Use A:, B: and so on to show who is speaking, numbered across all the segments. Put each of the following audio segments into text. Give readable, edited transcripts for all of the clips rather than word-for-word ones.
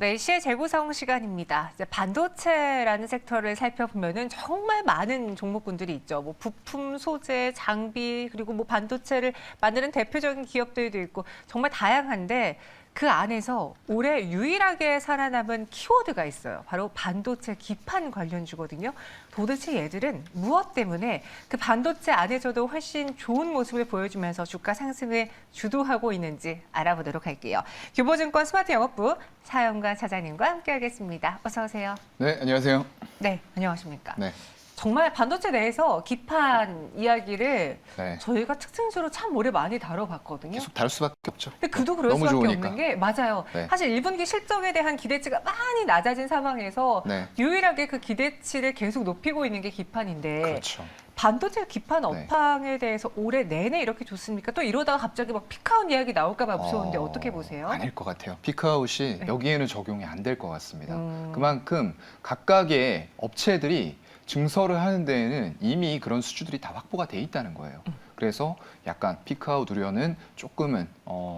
A: 네, 시의 재구성 시간입니다. 이제 반도체라는 섹터를 살펴보면은 정말 많은 종목군들이 있죠. 뭐 부품, 소재, 장비, 그리고 뭐 반도체를 만드는 대표적인 기업들도 있고 정말 다양한데 그 안에서 올해 유일하게 살아남은 키워드가 있어요. 바로 반도체 기판 관련주거든요. 도대체 얘들은 무엇 때문에 그 반도체 안에서도 훨씬 좋은 모습을 보여주면서 주가 상승을 주도하고 있는지 알아보도록 할게요. 교보증권 스마트 영업부 사연과 차장님과 함께하겠습니다. 어서 오세요.
B: 네, 안녕하세요.
A: 네, 안녕하십니까.
B: 네,
A: 정말 반도체 내에서 기판 이야기를
B: 네.
A: 저희가 특징주로 참 오래 많이 다뤄봤거든요.
B: 계속 다를 수밖에 없죠.
A: 근데 그도 그럴
B: 너무
A: 수밖에
B: 좋으니까.
A: 없는 게 맞아요.
B: 네.
A: 사실 1분기 실적에 대한 기대치가 많이 낮아진 상황에서
B: 네.
A: 유일하게 그 기대치를 계속 높이고 있는 게 기판인데
B: 그렇죠.
A: 반도체 기판
B: 네.
A: 업황에 대해서 올해 내내 이렇게 좋습니까? 또 이러다가 갑자기 막 피크아웃 이야기 나올까 봐 무서운데 어떻게 보세요?
B: 아닐 것 같아요. 피크아웃이
A: 네.
B: 여기에는 적용이 안 될 것 같습니다.
A: 음.
B: 그만큼 각각의 업체들이 증설을 하는 데에는 이미 그런 수주들이 다 확보가 돼 있다는 거예요. 그래서 약간 피크아웃 우려는 조금은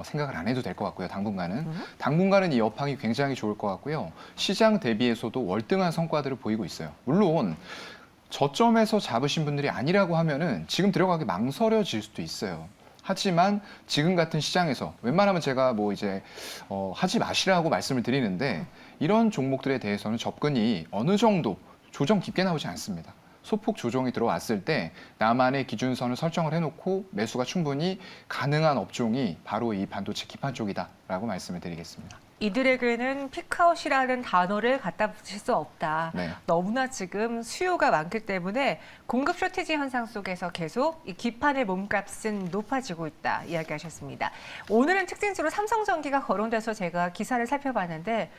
B: 생각을 안 해도 될 것 같고요. 당분간은. 당분간은 이 업황이 굉장히 좋을 것 같고요. 시장 대비해서도 월등한 성과들을 보이고 있어요. 물론 저점에서 잡으신 분들이 아니라고 하면은 지금 들어가기 망설여질 수도 있어요. 하지만 지금 같은 시장에서 웬만하면 제가 뭐 이제 하지 마시라고 말씀을 드리는데 이런 종목들에 대해서는 접근이 어느 정도 조정 깊게 나오지 않습니다. 소폭 조정이 들어왔을 때 나만의 기준선을 설정을 해놓고 매수가 충분히 가능한 업종이 바로 이 반도체 기판 쪽이다라고 말씀을 드리겠습니다.
A: 이들에게는 피크아웃이라는 단어를 갖다 붙일 수 없다.
B: 네.
A: 너무나 지금 수요가 많기 때문에 공급 쇼티지 현상 속에서 계속 이 기판의 몸값은 높아지고 있다 이야기하셨습니다. 오늘은 특징주로 삼성전기가 거론돼서 제가 기사를 살펴봤는데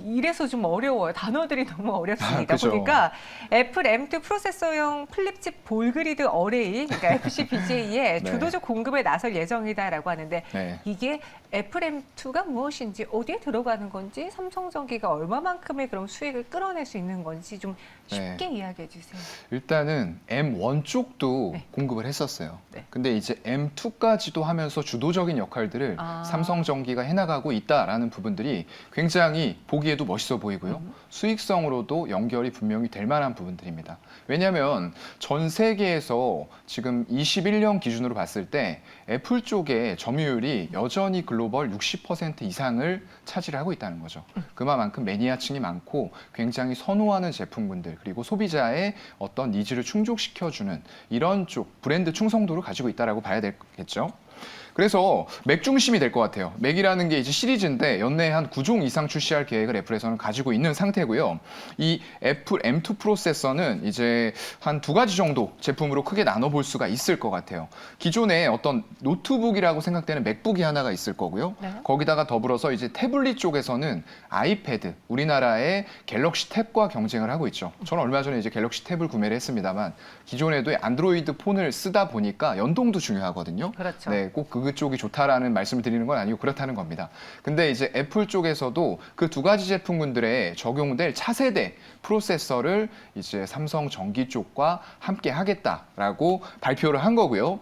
A: 이래서 좀 어려워요. 단어들이 너무 어렵습니다.
B: 그죠.
A: 보니까 애플 M2 프로세서용 플립칩 볼그리드 어레이, 그러니까 FCBJ의
B: 네.
A: 주도적 공급에 나설 예정이다라고 하는데
B: 네.
A: 이게 애플 M2가 무엇인지 어디에 들어가는 건지 삼성전기가 얼마만큼의 그런 수익을 끌어낼 수 있는 건지 좀 쉽게 이야기해 주세요.
B: 일단은 M1 쪽도
A: 네.
B: 공급을 했었어요.
A: 네.
B: 근데 이제 M2까지도 하면서 주도적인 역할들을 삼성전기가 해나가고 있다라는 부분들이 굉장히 보기에도 멋있어 보이고요. 수익성으로도 연결이 분명히 될 만한 부분들입니다. 왜냐하면 전 세계에서 지금 21년 기준으로 봤을 때 애플 쪽의 점유율이 여전히 글로벌 60% 이상을 차지하고 있다는 거죠. 그만큼 매니아층이 많고 굉장히 선호하는 제품군들 그리고 소비자의 어떤 니즈를 충족시켜주는 이런 쪽 브랜드 충성도를 가지고 있다라고 봐야 되겠죠. 그래서 맥 중심이 될 것 같아요. 맥이라는 게 이제 시리즈인데 연내에 한 9종 이상 출시할 계획을 애플에서는 가지고 있는 상태고요. 이 애플 M2 프로세서는 이제 한 2가지 정도 제품으로 크게 나눠볼 수가 있을 것 같아요. 기존에 어떤 노트북이라고 생각되는 맥북이 하나가 있을 거고요.
A: 네.
B: 거기다가 더불어서 이제 태블릿 쪽에서는 아이패드, 우리나라의 갤럭시 탭과 경쟁을 하고 있죠. 저는 얼마 전에 이제 갤럭시 탭을 구매를 했습니다만 기존에도 안드로이드 폰을 쓰다 보니까 연동도 중요하거든요.
A: 그렇죠.
B: 네, 꼭 그쪽이 좋다라는 말씀을 드리는 건 아니고 그렇다는 겁니다. 근데 이제 애플 쪽에서도 그 2가지 제품군들에 적용될 차세대 프로세서를 이제 삼성 전기 쪽과 함께 하겠다라고 발표를 한 거고요.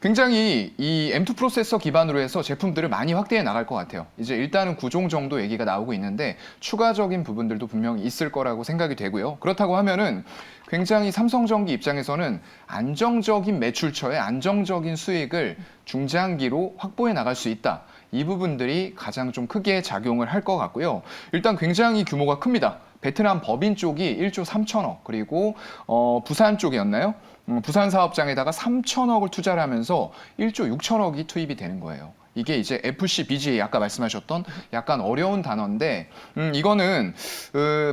B: 굉장히 이 M2 프로세서 기반으로 해서 제품들을 많이 확대해 나갈 것 같아요. 이제 일단은 9종 정도 얘기가 나오고 있는데 추가적인 부분들도 분명히 있을 거라고 생각이 되고요. 그렇다고 하면은 굉장히 삼성전기 입장에서는 안정적인 매출처에 안정적인 수익을 중장기로 확보해 나갈 수 있다. 이 부분들이 가장 좀 크게 작용을 할 것 같고요. 일단 굉장히 규모가 큽니다. 베트남 법인 쪽이 1조 3천억 그리고 부산 쪽이었나요? 부산 사업장에다가 3천억을 투자를 하면서 1조 6천억이 투입이 되는 거예요. 이게 이제 FCBGA 아까 말씀하셨던 약간 어려운 단어인데 이거는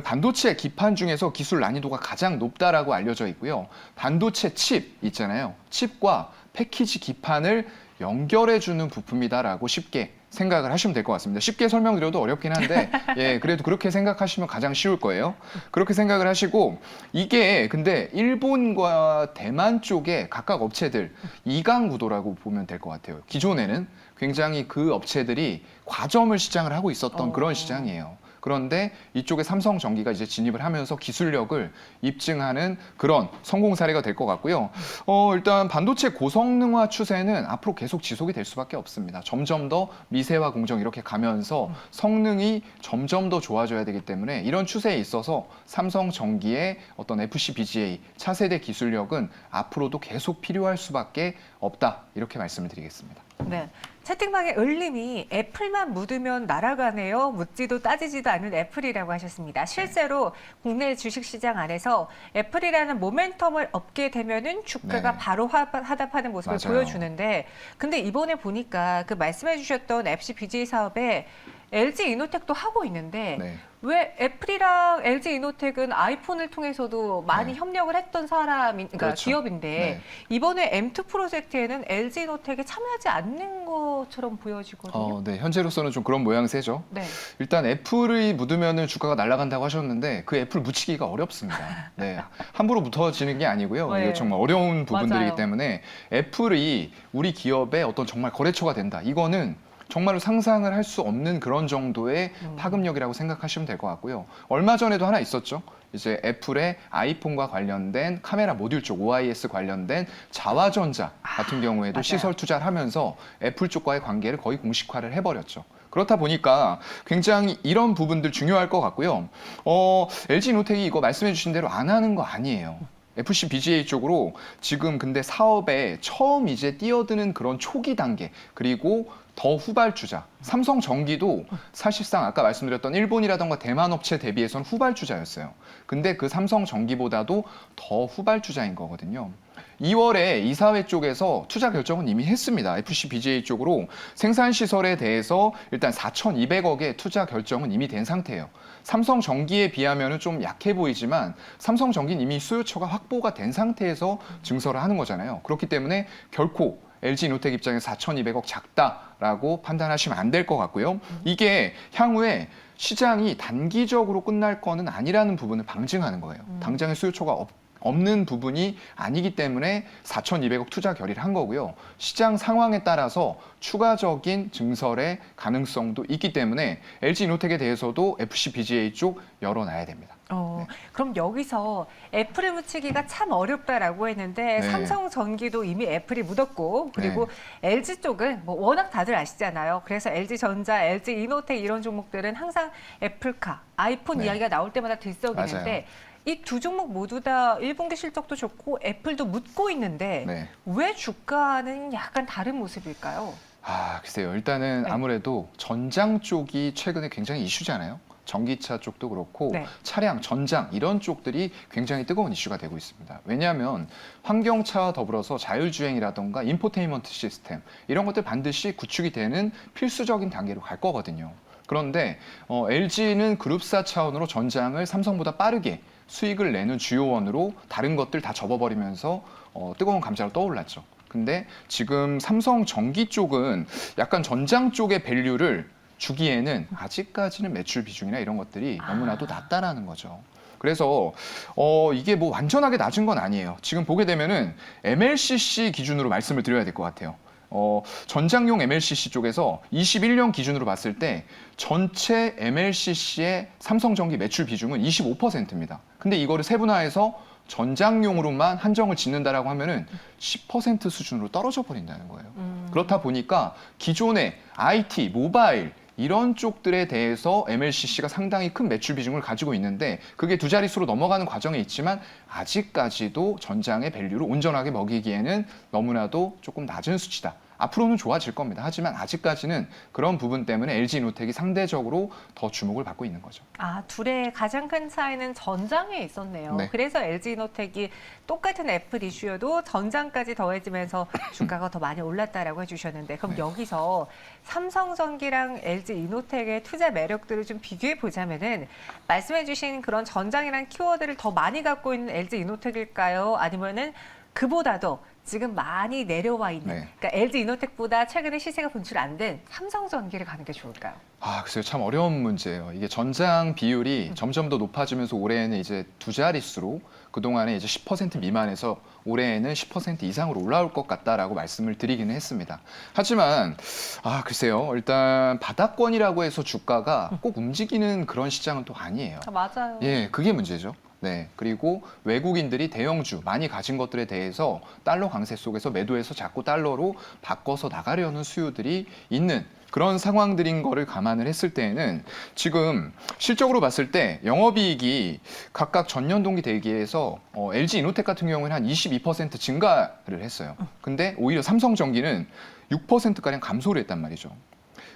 B: 반도체 기판 중에서 기술 난이도가 가장 높다라고 알려져 있고요. 반도체 칩 있잖아요. 칩과 패키지 기판을 연결해주는 부품이다라고 쉽게 생각을 하시면 될 것 같습니다. 쉽게 설명드려도 어렵긴 한데 예, 그래도 그렇게 생각하시면 가장 쉬울 거예요. 그렇게 생각을 하시고 이게 근데 일본과 대만 쪽의 각각 업체들 2강 구도라고 보면 될 것 같아요. 기존에는 굉장히 그 업체들이 과점을 시장을 하고 있었던 그런 시장이에요. 그런데 이쪽에 삼성전기가 이제 진입을 하면서 기술력을 입증하는 그런 성공 사례가 될 것 같고요. 일단 반도체 고성능화 추세는 앞으로 계속 지속이 될 수밖에 없습니다. 점점 더 미세화 공정 이렇게 가면서 성능이 점점 더 좋아져야 되기 때문에 이런 추세에 있어서 삼성전기의 어떤 FCBGA 차세대 기술력은 앞으로도 계속 필요할 수밖에 없다. 이렇게 말씀을 드리겠습니다.
A: 네. 채팅방에 을님이 애플만 묻으면 날아가네요. 묻지도 따지지도 않는 애플이라고 하셨습니다. 실제로 국내 주식시장 안에서 애플이라는 모멘텀을 얻게 되면은 주가가
B: 네.
A: 바로 하답하는 모습을
B: 맞아요.
A: 보여주는데, 근데 이번에 보니까 그 말씀해주셨던 FCBGA 사업에 LG 이노텍도 하고 있는데
B: 네.
A: 왜 애플이랑 LG 이노텍은 아이폰을 통해서도 많이
B: 네.
A: 협력을 했던 그러니까
B: 그렇죠.
A: 기업인데
B: 네.
A: 이번에 M2 프로젝트에는 LG 이노텍이 참여하지 않는 것처럼 보여지거든요.
B: 네. 현재로서는 좀 그런 모양새죠.
A: 네.
B: 일단 애플이 묻으면은 주가가 날아간다고 하셨는데 그 애플 묻히기가 어렵습니다. 네. 함부로 묻어지는 게 아니고요.
A: 네.
B: 이게 정말 어려운 부분들이기
A: 맞아요.
B: 때문에 애플이 우리 기업의 어떤 정말 거래처가 된다. 이거는 정말로 상상을 할 수 없는 그런 정도의 파급력이라고 생각하시면 될 것 같고요. 얼마 전에도 하나 있었죠. 이제 애플의 아이폰과 관련된 카메라 모듈 쪽 OIS 관련된 자화전자 같은 경우에도
A: 맞아요.
B: 시설 투자를 하면서 애플 쪽과의 관계를 거의 공식화를 해버렸죠. 그렇다 보니까 굉장히 이런 부분들 중요할 것 같고요. LG노텍이 이거 말씀해 주신 대로 안 하는 거 아니에요. FCBGA 쪽으로 지금 근데 사업에 처음 이제 뛰어드는 그런 초기 단계, 그리고 더 후발주자, 삼성전기도 사실상 아까 말씀드렸던 일본이라던가 대만 업체 대비해서는 후발주자였어요. 근데 그 삼성전기보다도 더 후발주자인 거거든요. 2월에 이사회 쪽에서 투자 결정은 이미 했습니다. FCBGA 쪽으로 생산시설에 대해서 일단 4,200억의 투자 결정은 이미 된 상태예요. 삼성전기에 비하면 좀 약해 보이지만 삼성전기는 이미 수요처가 확보가 된 상태에서 증설을 하는 거잖아요. 그렇기 때문에 결코 LG노텍 입장에서 4,200억 작다라고 판단하시면 안 될 것 같고요. 이게 향후에 시장이 단기적으로 끝날 거는 아니라는 부분을 방증하는 거예요. 당장의 수요처가 없는 부분이 아니기 때문에 4,200억 투자 결의를 한 거고요. 시장 상황에 따라서 추가적인 증설의 가능성도 있기 때문에 LG이노텍에 대해서도 FCBGA 쪽 열어놔야 됩니다.
A: 그럼 여기서 애플을 묻히기가 참 어렵다라고 했는데
B: 네.
A: 삼성전기도 이미 애플이 묻었고, 그리고 LG 쪽은 뭐 워낙 다들 아시잖아요. 그래서 LG전자, LG이노텍 이런 종목들은 항상 애플카, 아이폰
B: 네.
A: 이야기가 나올 때마다 들썩이는데 이 두 종목 모두 다 1분기 실적도 좋고 애플도 묻고 있는데
B: 네.
A: 왜 주가는 약간 다른 모습일까요?
B: 글쎄요. 일단은
A: 네.
B: 아무래도 전장 쪽이 최근에 굉장히 이슈잖아요. 전기차 쪽도 그렇고
A: 네.
B: 차량, 전장 이런 쪽들이 굉장히 뜨거운 이슈가 되고 있습니다. 왜냐하면 환경차와 더불어서 자율주행이라던가 인포테인먼트 시스템 이런 것들 반드시 구축이 되는 필수적인 단계로 갈 거거든요. 그런데 LG는 그룹사 차원으로 전장을 삼성보다 빠르게 수익을 내는 주요원으로 다른 것들 다 접어버리면서 뜨거운 감자로 떠올랐죠. 근데 지금 삼성전기 쪽은 약간 전장 쪽의 밸류를 주기에는 아직까지는 매출 비중이나 이런 것들이 너무나도 낮다라는 거죠. 그래서 이게 뭐 완전하게 낮은 건 아니에요. 지금 보게 되면은 MLCC 기준으로 말씀을 드려야 될 것 같아요. 전장용 MLCC 쪽에서 21년 기준으로 봤을 때 전체 MLCC의 삼성전기 매출 비중은 25%입니다. 근데 이거를 세분화해서 전장용으로만 한정을 짓는다라고 하면은 10% 수준으로 떨어져 버린다는 거예요. 그렇다 보니까 기존의 IT, 모바일 이런 쪽들에 대해서 MLCC가 상당히 큰 매출 비중을 가지고 있는데 그게 두 자릿수로 넘어가는 과정에 있지만 아직까지도 전장의 밸류를 온전하게 먹이기에는 너무나도 조금 낮은 수치다. 앞으로는 좋아질 겁니다. 하지만 아직까지는 그런 부분 때문에 LG이노텍이 상대적으로 더 주목을 받고 있는 거죠.
A: 둘의 가장 큰 차이는 전장에 있었네요.
B: 네.
A: 그래서 LG이노텍이 똑같은 애플 이슈여도 전장까지 더해지면서 주가가 더 많이 올랐다라고 해주셨는데 그럼 여기서 삼성전기랑 LG이노텍의 투자 매력들을 좀 비교해 보자면은 말씀해주신 그런 전장이라는 키워드를 더 많이 갖고 있는 LG이노텍일까요? 아니면은 그보다도 지금 많이 내려와 있는,
B: 네.
A: 그러니까 LG 이노텍보다 최근에 시세가 분출 안 된 삼성전기를 가는 게 좋을까요?
B: 글쎄요. 참 어려운 문제예요. 이게 전장 비율이 점점 더 높아지면서 올해에는 이제 두 자릿수로 그동안에 이제 10% 미만에서 올해에는 10% 이상으로 올라올 것 같다라고 말씀을 드리기는 했습니다. 하지만 글쎄요. 일단 바닥권이라고 해서 주가가 꼭 움직이는 그런 시장은 또 아니에요.
A: 맞아요.
B: 예, 그게 문제죠. 네. 그리고 외국인들이 대형주 많이 가진 것들에 대해서 달러 강세 속에서 매도해서 자꾸 달러로 바꿔서 나가려는 수요들이 있는 그런 상황들인 거를 감안을 했을 때에는 지금 실적으로 봤을 때 영업이익이 각각 전년 동기 대비해서 LG 이노텍 같은 경우는 한 22% 증가를 했어요. 근데 오히려 삼성전기는 6%가량 감소를 했단 말이죠.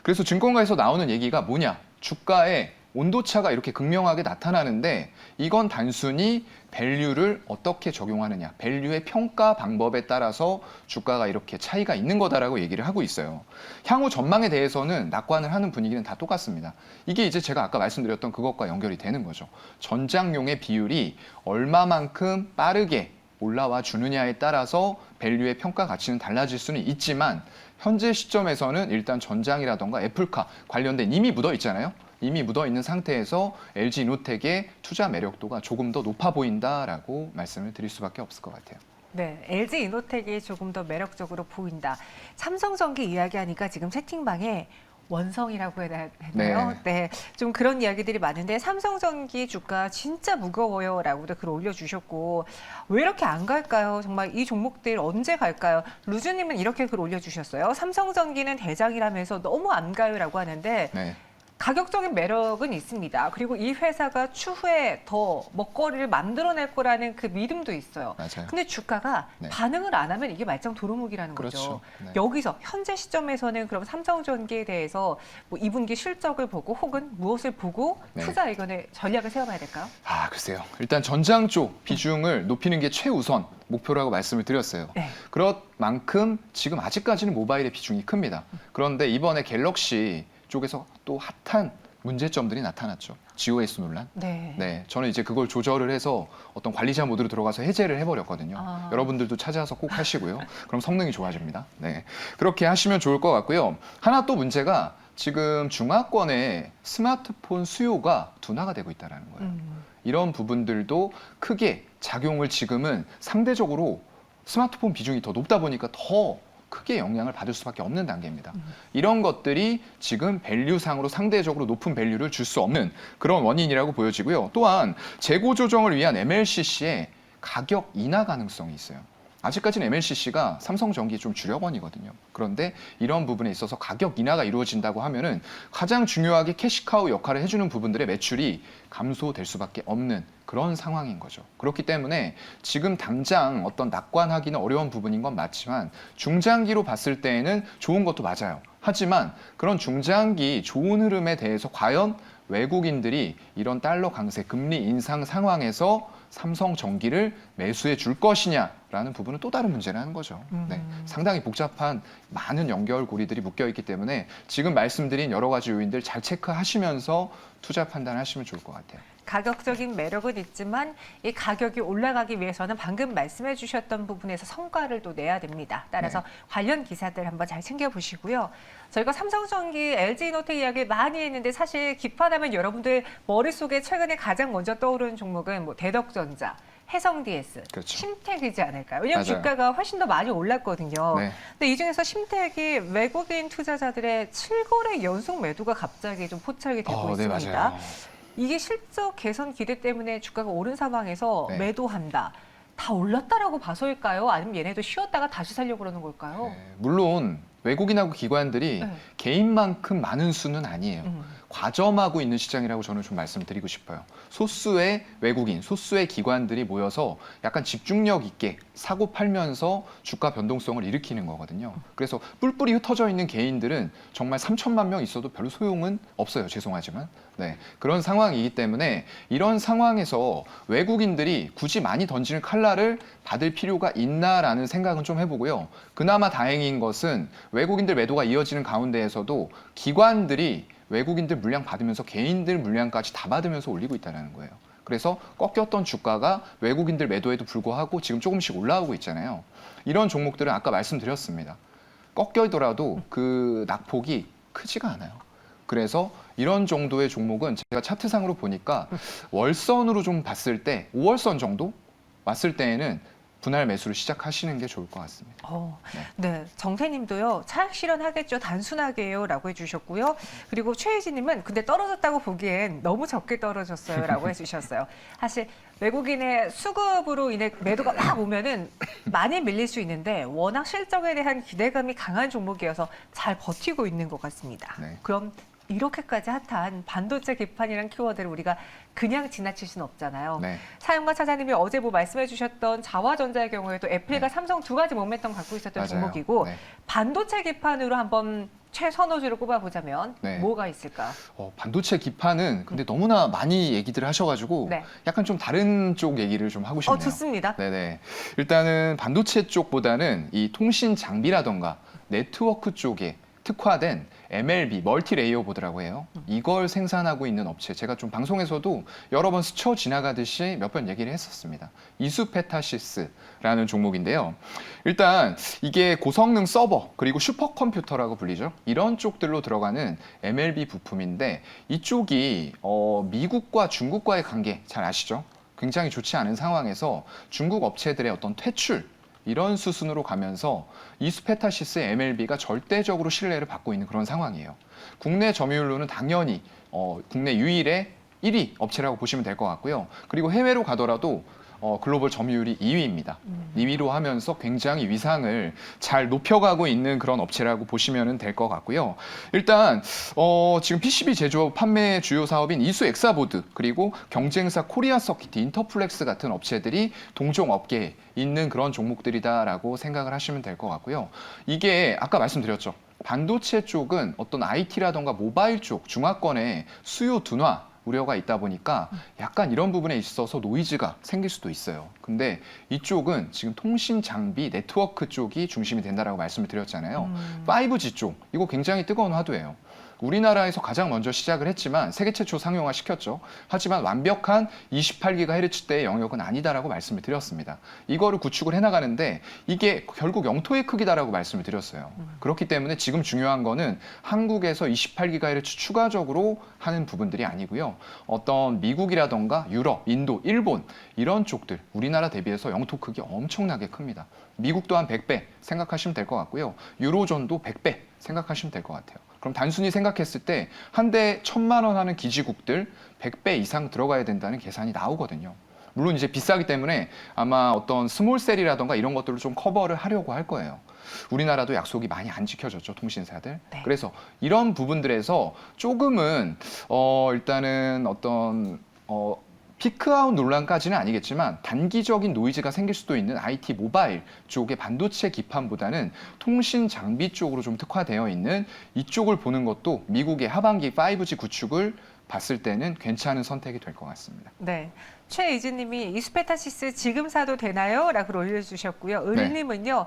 B: 그래서 증권가에서 나오는 얘기가 뭐냐? 주가에 온도차가 이렇게 극명하게 나타나는데 이건 단순히 밸류를 어떻게 적용하느냐, 밸류의 평가 방법에 따라서 주가가 이렇게 차이가 있는 거다라고 얘기를 하고 있어요. 향후 전망에 대해서는 낙관을 하는 분위기는 다 똑같습니다. 이게 이제 제가 아까 말씀드렸던 그것과 연결이 되는 거죠. 전장용의 비율이 얼마만큼 빠르게 올라와 주느냐에 따라서 밸류의 평가 가치는 달라질 수는 있지만 현재 시점에서는 일단 전장이라던가 애플카 관련된 이미 묻어 있잖아요. 이미 묻어 있는 상태에서 LG 이노텍의 투자 매력도가 조금 더 높아 보인다라고 말씀을 드릴 수밖에 없을 것 같아요.
A: 네, LG 이노텍이 조금 더 매력적으로 보인다. 삼성전기 이야기하니까 지금 채팅방에 원성이라고 해야 되나요? 네, 좀 그런 이야기들이 많은데 삼성전기 주가 진짜 무거워요라고도 글 올려주셨고 왜 이렇게 안 갈까요? 정말 이 종목들 언제 갈까요? 루즈님은 이렇게 글 올려주셨어요. 삼성전기는 대장이라면서 너무 안 가요라고 하는데
B: 네.
A: 가격적인 매력은 있습니다. 그리고 이 회사가 추후에 더 먹거리를 만들어낼 거라는 그 믿음도 있어요.
B: 맞아요.
A: 근데 주가가
B: 네.
A: 반응을 안 하면 이게 말짱 도루묵이라는
B: 그렇죠.
A: 거죠.
B: 네.
A: 여기서 현재 시점에서는 그럼 삼성전기에 대해서 뭐 2분기 실적을 보고 혹은 무엇을 보고
B: 네.
A: 투자 의견의 전략을 세워봐야 될까요?
B: 글쎄요. 일단 전장 쪽 비중을 높이는 게 최우선 목표라고 말씀을 드렸어요.
A: 네.
B: 그런 만큼 지금 아직까지는 모바일의 비중이 큽니다. 그런데 이번에 갤럭시 쪽에서 또 핫한 문제점들이 나타났죠. GOS 논란.
A: 네.
B: 네, 저는 이제 그걸 조절을 해서 어떤 관리자 모드로 들어가서 해제를 해버렸거든요. 여러분들도 찾아서 꼭 하시고요. 그럼 성능이 좋아집니다. 네, 그렇게 하시면 좋을 것 같고요. 하나 또 문제가 지금 중화권의 스마트폰 수요가 둔화가 되고 있다는 거예요. 이런 부분들도 크게 작용을 지금은 상대적으로 스마트폰 비중이 더 높다 보니까 더 크게 영향을 받을 수밖에 없는 단계입니다. 이런 것들이 지금 밸류상으로 상대적으로 높은 밸류를 줄 수 없는 그런 원인이라고 보여지고요. 또한 재고 조정을 위한 MLCC의 가격 인하 가능성이 있어요. 아직까지는 MLCC가 삼성전기 좀 주력원이거든요. 그런데 이런 부분에 있어서 가격 인하가 이루어진다고 하면은 가장 중요하게 캐시카우 역할을 해주는 부분들의 매출이 감소될 수밖에 없는 그런 상황인 거죠. 그렇기 때문에 지금 당장 어떤 낙관하기는 어려운 부분인 건 맞지만 중장기로 봤을 때에는 좋은 것도 맞아요. 하지만 그런 중장기 좋은 흐름에 대해서 과연 외국인들이 이런 달러 강세, 금리 인상 상황에서 삼성전기를 매수해 줄 것이냐라는 부분은 또 다른 문제라는 거죠. 네, 상당히 복잡한 많은 연결고리들이 묶여있기 때문에 지금 말씀드린 여러 가지 요인들 잘 체크하시면서 투자 판단하시면 좋을 것 같아요.
A: 가격적인 매력은 있지만 이 가격이 올라가기 위해서는 방금 말씀해 주셨던 부분에서 성과를 또 내야 됩니다. 따라서 관련 기사들 한번 잘 챙겨보시고요. 저희가 삼성전기, LG이노텍 이야기 많이 했는데 사실 기판하면 여러분들 머릿속에 최근에 가장 먼저 떠오르는 종목은 뭐 대덕전자, 해성DS,
B: 그렇죠.
A: 심택이지 않을까요? 왜냐하면
B: 맞아요.
A: 주가가 훨씬 더 많이 올랐거든요.
B: 네.
A: 근데 이 중에서 심택이 외국인 투자자들의 7거래 연속 매도가 갑자기 좀 포착이 되고
B: 네,
A: 있습니다.
B: 맞아요.
A: 이게 실적 개선 기대 때문에 주가가 오른 상황에서
B: 네.
A: 매도한다. 다 올랐다라고 봐서일까요? 아니면 얘네도 쉬었다가 다시 살려고 그러는 걸까요?
B: 네, 물론 외국인하고 기관들이
A: 네.
B: 개인만큼 많은 수는 아니에요. 과점하고 있는 시장이라고 저는 좀 말씀드리고 싶어요. 소수의 외국인, 소수의 기관들이 모여서 약간 집중력 있게 사고 팔면서 주가 변동성을 일으키는 거거든요. 그래서 뿔뿔이 흩어져 있는 개인들은 정말 3천만 명 있어도 별로 소용은 없어요. 죄송하지만. 네, 그런 상황이기 때문에 이런 상황에서 외국인들이 굳이 많이 던지는 칼날을 받을 필요가 있나라는 생각은 좀 해보고요. 그나마 다행인 것은 외국인들 매도가 이어지는 가운데에서도 기관들이 외국인들 물량 받으면서 개인들 물량까지 다 받으면서 올리고 있다는 거예요. 그래서 꺾였던 주가가 외국인들 매도에도 불구하고 지금 조금씩 올라오고 있잖아요. 이런 종목들은 아까 말씀드렸습니다. 꺾여더라도 그 낙폭이 크지가 않아요. 그래서 이런 정도의 종목은 제가 차트상으로 보니까 월선으로 좀 봤을 때 5월선 정도 왔을 때에는 분할 매수를 시작하시는 게 좋을 것 같습니다.
A: 네, 정세님도요. 차익 실현하겠죠. 단순하게요라고 해주셨고요. 그리고 최희진님은 근데 떨어졌다고 보기엔 너무 적게 떨어졌어요라고 해주셨어요. 사실 외국인의 수급으로 인해 매도가 막 오면은 많이 밀릴 수 있는데 워낙 실적에 대한 기대감이 강한 종목이어서 잘 버티고 있는 것 같습니다.
B: 네.
A: 그럼 이렇게까지 핫한 반도체 기판이라는 키워드를 우리가 그냥 지나칠 수는 없잖아요.
B: 네.
A: 사용과 차장님이 어제 뭐 말씀해 주셨던 자화전자의 경우에도 애플과 삼성 두 가지 모멘텀 갖고 있었던
B: 맞아요.
A: 종목이고
B: 네.
A: 반도체 기판으로 한번 최선호주를 꼽아보자면
B: 네.
A: 뭐가 있을까?
B: 반도체 기판은 근데 너무나 많이 얘기들을 하셔가지고
A: 네.
B: 약간 좀 다른 쪽 얘기를 좀 하고 싶네요.
A: 좋습니다.
B: 네네. 일단은 반도체 쪽보다는 이 통신 장비라던가 네트워크 쪽에 특화된 MLB, 멀티레이어 보드라고 해요. 이걸 생산하고 있는 업체, 제가 좀 방송에서도 여러 번 스쳐 지나가듯이 몇 번 얘기를 했었습니다. 이수페타시스라는 종목인데요. 일단 이게 고성능 서버 그리고 슈퍼컴퓨터라고 불리죠. 이런 쪽들로 들어가는 MLB 부품인데 이쪽이 미국과 중국과의 관계 잘 아시죠? 굉장히 좋지 않은 상황에서 중국 업체들의 어떤 퇴출 이런 수순으로 가면서 이수페타시스의 MLB가 절대적으로 신뢰를 받고 있는 그런 상황이에요. 국내 점유율로는 당연히 국내 유일의 1위 업체라고 보시면 될 것 같고요. 그리고 해외로 가더라도 글로벌 점유율이 2위입니다. 2위로 하면서 굉장히 위상을 잘 높여가고 있는 그런 업체라고 보시면 될 것 같고요. 일단 지금 PCB 제조업 판매 주요 사업인 이수 엑사보드 그리고 경쟁사 코리아 서킷, 인터플렉스 같은 업체들이 동종 업계에 있는 그런 종목들이다라고 생각을 하시면 될 것 같고요. 이게 아까 말씀드렸죠. 반도체 쪽은 어떤 IT라던가 모바일 쪽 중화권의 수요 둔화 우려가 있다 보니까 약간 이런 부분에 있어서 노이즈가 생길 수도 있어요. 근데 이쪽은 지금 통신 장비, 네트워크 쪽이 중심이 된다라고 말씀을 드렸잖아요. 5G 쪽, 이거 굉장히 뜨거운 화두예요. 우리나라에서 가장 먼저 시작을 했지만 세계 최초 상용화 시켰죠. 하지만 완벽한 28GHz대의 영역은 아니다라고 말씀을 드렸습니다. 이거를 구축을 해나가는데 이게 결국 영토의 크기다라고 말씀을 드렸어요. 그렇기 때문에 지금 중요한 거는 한국에서 28GHz 추가적으로 하는 부분들이 아니고요. 어떤 미국이라던가 유럽, 인도, 일본 이런 쪽들 우리나라 대비해서 영토 크기 엄청나게 큽니다. 미국 또한 100배 생각하시면 될 것 같고요. 유로존도 100배 생각하시면 될 것 같아요. 그럼 단순히 생각했을 때 한 대 1,000만 원 하는 기지국들 100배 이상 들어가야 된다는 계산이 나오거든요. 물론 이제 비싸기 때문에 아마 어떤 스몰셀이라던가 이런 것들을 좀 커버를 하려고 할 거예요. 우리나라도 약속이 많이 안 지켜졌죠, 통신사들.
A: 네.
B: 그래서 이런 부분들에서 조금은 일단은 어떤 피크아웃 논란까지는 아니겠지만 단기적인 노이즈가 생길 수도 있는 IT 모바일 쪽의 반도체 기판보다는 통신 장비 쪽으로 좀 특화되어 있는 이쪽을 보는 것도 미국의 하반기 5G 구축을 봤을 때는 괜찮은 선택이 될 것 같습니다.
A: 네. 최이진님이 이수페타시스 지금 사도 되나요? 라고 올려주셨고요. 은희님은요.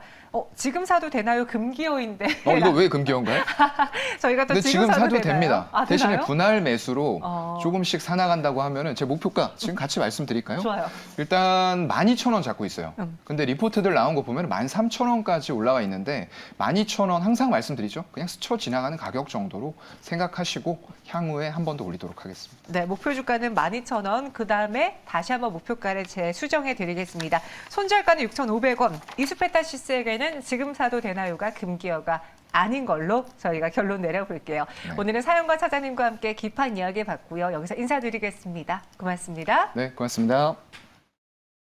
A: 지금 사도 되나요? 금기어인데.
B: 이거 왜 금기어인가요?
A: 저희가 또
B: 근데 지금 사도
A: 되나요?
B: 됩니다. 대신에
A: 되나요?
B: 분할 매수로
A: 조금씩
B: 사나간다고 하면은 제 목표가 지금 같이 말씀드릴까요?
A: 좋아요.
B: 일단 12,000원 잡고 있어요. 근데 리포트들 나온 거 보면 13,000원까지 올라와 있는데 12,000원 항상 말씀드리죠. 그냥 스쳐 지나가는 가격 정도로 생각하시고 향후에 한 번 더 올리도록 하겠습니다.
A: 네, 목표 주가는 12,000원. 그다음에 다시 한번 목표가를 재수정해 드리겠습니다. 손절가는 6,500원. 이수페타시스에게는 지금 사도 되나요가 금기어가 아닌 걸로 저희가 결론 내려볼게요.
B: 네.
A: 오늘은 사연과 차장님과 함께 기판 이야기 봤고요. 여기서 인사드리겠습니다. 고맙습니다.
B: 네, 고맙습니다.